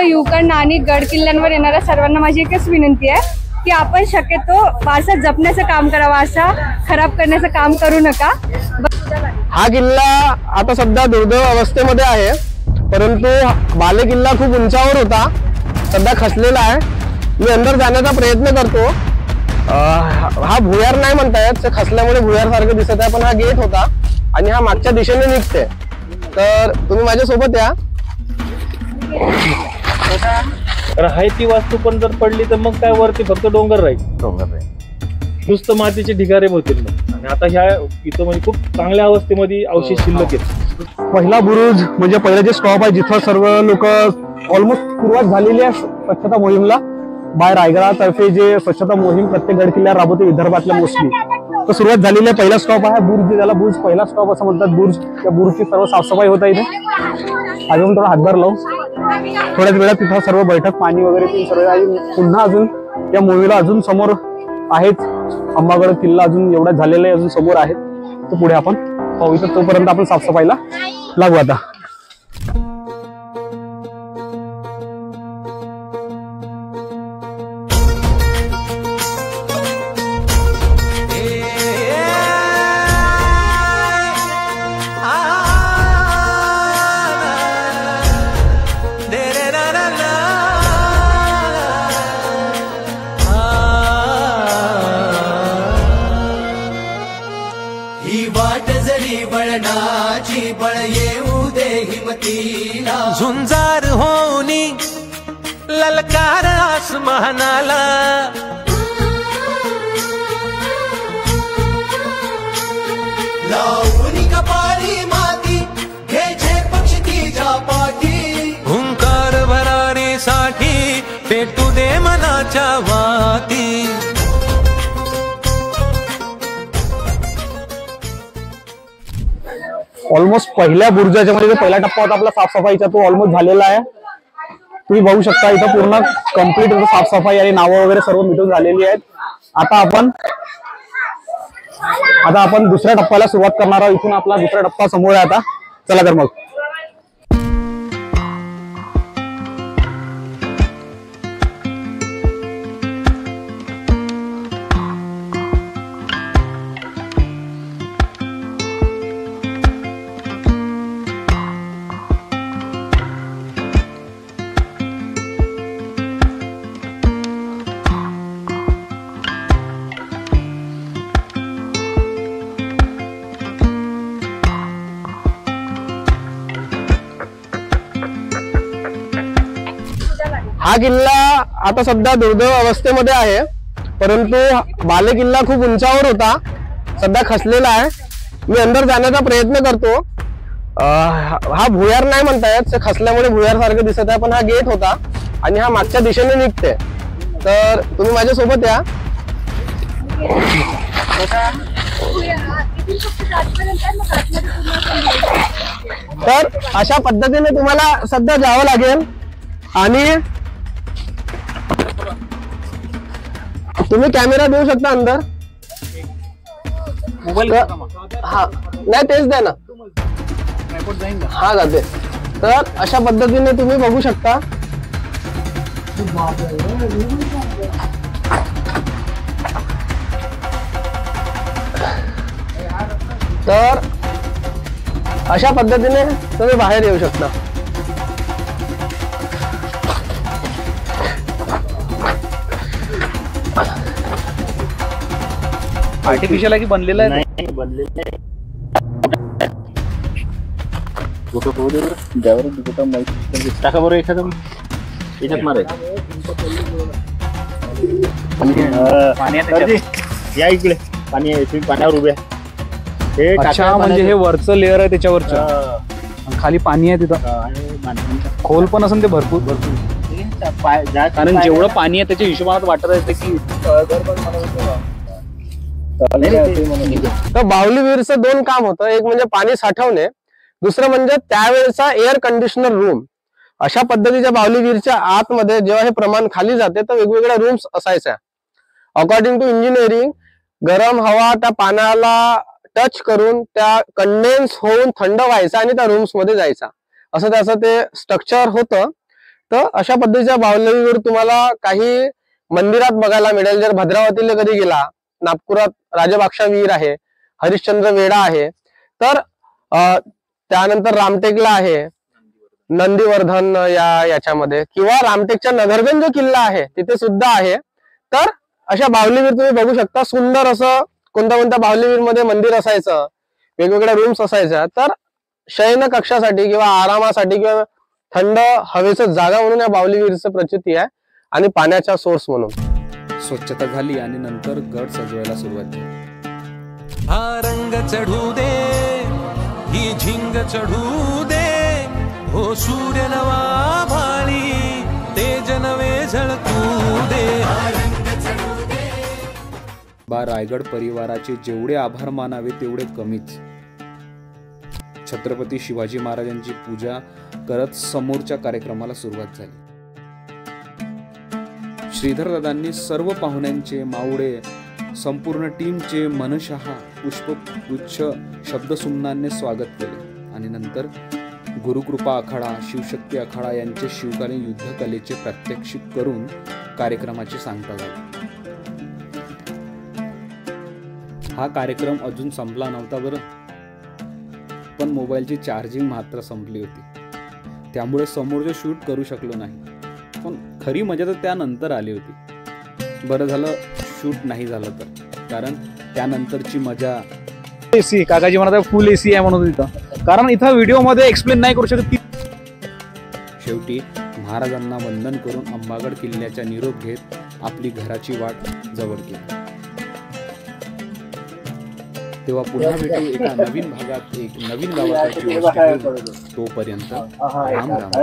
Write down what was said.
युवकांना आणि गड किल्ल्यांवर येणाऱ्या सर्वांना माझी एकच विनंती आहे की आपण शक्यतो वारसा जपण्याचं काम करावं, वारसा खराब करण्याचं काम करू नका। हा किल्ला आता सध्या दुर्दैव अवस्थेमध्ये आहे, परंतु बाले किल्ला खूप उंचावर होता, सध्या खचलेला आहे। मी अंदर जाण्याचा प्रयत्न करतो। हा भुयार नाही म्हणता येत, खचल्यामुळे भुयार सारखं दिसत आहे, पण हा गेट होता आणि हा मागच्या दिशेने निघते। तर तुम्ही माझ्या सोबत या। तर आहे ती वास्तू पण जर पडली तर मग काय वरती फक्त डोंगर राहील, नुसतं मातीचे ढिगारे होतील मग। आणि आता ह्या इथं म्हणजे खूप चांगल्या अवस्थेमध्ये अवशेष शिल्लक आहेत। पहिला बुरुज म्हणजे पहिला जे स्टॉप आहे जिथं सर्व लोक ऑलमोस्ट सुरुवात झालेली आहे स्वच्छता मोहीमला। बाय रायगडातर्फे जे स्वच्छता मोहीम प्रत्येक गड किल्ल्यावर राबवते विदर्भातल्या मोस्टली, तर सुरुवात झालेली आहे। पहिला स्टॉप आहे बुर्ज, ज्याला बुर्ज पहिला स्टॉप असं म्हणतात। बुर्ज, त्या बुर्जची सर्व साफसफाई होत आहे इथे। अजून थोडा हातभार लावू, थोड्याच वेळात तिथं सर्व बैठक पाणी वगैरे सर्व पुन्हा अजून या मोहिमेला अजून समोर आहेत अंबागड किल्ला अजून एवढा झालेला आहे, अजून समोर आहेत, तर पुढे आपण पाहू। तर तोपर्यंत आपण साफसफाईला लागू आता। ही वाट जरी बळणाची बळ येऊ दे हिमतीला, झुंजार होनी ललकार आसमानाला, लावणी कपाळी माती घ्यायचे पक्ष तिच्या पाठी, हुंकार भरारीसाठी पेटू दे मनाच्या वाती। ऑलमोस्ट पहिल्या बुर्जाच्या मध्ये पहिला टप्पा होता आपला साफसफाईचा, तो ऑलमोस्ट झालेला आहे। तुम्ही बघू शकता इथं पूर्ण कम्प्लीट साफसफाई आणि नावं वगैरे सर्व मिटून झालेली आहेत। आता आपण दुसऱ्या टप्प्याला सुरुवात करणार आहोत। इथून आपला दुसरा टप्पा समोर आहे आता। चला तर मग हा किल्ला आता सध्या दुर्दैव अवस्थेमध्ये आहे, परंतु बाले किल्ला खूप उंचावर होता, सध्या खचलेला आहे। मी अंदर जाण्याचा प्रयत्न करतो। हा भुयार नाही म्हणता येत, खचल्यामुळे भुयार सारखं दिसत आहे, पण हा गेट होता आणि हा मागच्या दिशेने निघते। तर तुम्ही माझ्या सोबत या। तर अशा पद्धतीने तुम्हाला सध्या जावं लागेल आणि तुम्ही कॅमेरा देऊ शकता अंदर। मोबाईल हा नाही तेच द्या ना, हा जाते। तर अशा पद्धतीने तुम्ही बघू शकता। तर अशा पद्धतीने तुम्ही बाहेर येऊ शकता। आर्टिफिशियल आहे की बनलेला आहे? नाही बनलेला आहे। फोटो पाहू दे बरं, त्यावर फोटो माहिती टाका बरं एखादं याच्यात मारायचं। या इकडे पाणी आहे, तुम्ही पाण्यावर उभे आहे। अच्छा, म्हणजे हे वरचं लेअर आहे त्याच्यावरचं, खाली पाणी आहे तिथं, खोल पण असेल ते भरपूर कारण जेवढं पाणी आहे त्याच्या हिशोबात वाटत आहे की। तर बाहुली विहीरचं दोन काम होतं, एक म्हणजे पाणी साठवणे, दुसरं म्हणजे त्यावेळेचा एअर कंडिशनर रूम। अशा पद्धतीच्या बाहुली विहीरच्या आतमध्ये जेव्हा हे प्रमाण खाली जाते तर वेगवेगळ्या रूम्स असायच्या। अकॉर्डिंग टू इंजिनिअरिंग गरम हवा त्या पाण्याला टच करून त्या कंडेन्स होऊन थंड व्हायचा आणि त्या रूम्स मध्ये जायचा, असं त्याचं ते स्ट्रक्चर होतं। तर अशा पद्धतीच्या बाहुलीवर तुम्हाला काही मंदिरात बघायला मिळेल. जर भद्रावतीला कधी गेला, नागपुरात राजबाक्षा विहीर आहे, हरिश्चंद्र वेढा आहे, तर त्यानंतर रामटेकला आहे नंदीवर्धन याच्यामध्ये, किंवा रामटेकच्या नगरगंज किल्ला आहे तिथे सुद्धा आहे. तर अशा बाहुलीवीर तुम्ही बघू शकता. सुंदर असं कोणत्या बाहुलीवीर मध्ये मंदिर असायचं, वेगवेगळ्या रूम्स असायच्या. तर शयन कक्षासाठी किंवा आरामासाठी किंवा थंड हवेचं जागा म्हणून या बाहुलीवीरचं प्रचिती आहे, आणि पाण्याचा सोर्स म्हणून. स्वच्छता झाली आणि नंतर गड सजवायला सुरुवात झाली. हा रंग चढू दे, ही झिंग चढू दे, हो सूर्य नवा भाळी, तेज नवे झळकू दे. रायगड परिवाराचे जेवढे आभार मानावे तेवढे कमीच. छत्रपती शिवाजी महाराजांची पूजा करत समोरच्या कार्यक्रमाला सुरुवात झाली. श्रीधरदादांनी सर्व पाहुण्यांचे, मावळे, संपूर्ण टीमचे मनशहा पुष्पगुच्छ शब्दसुमनाने स्वागत केले आणि नंतर गुरुकृपा आखाडा, शिवशक्ती आखाडा यांचे शिवकालीन युद्धकलेचे प्रात्यक्षिक करून कार्यक्रमाची सांगता झाली. हा कार्यक्रम अजून संपला नव्हता बरं, पण मोबाईलची चार्जिंग मात्र संपली होती, त्यामुळे समोरचे शूट करू शकलो नाही. पण खरी मजा तर त्यानंतर आली होती. बरं झालं शूट नाही झालं तर, कारण त्यानंतरची मजा. एसी काकाजी म्हणतात फुल एसी आहे म्हणून तिथं, कारण इथं व्हिडिओ मध्ये एक्सप्लेन नाही करू शकत. शेवटी महाराजांना वंदन करून अंबागड किल्ल्याचा निरोप घेत आपली घराची वाट जवळ केली. तेव्हा पुन्हा भेटू एका नवीन भागात, एक नवीन गावाची गोष्ट घेऊन. तोपर्यंत राम राम.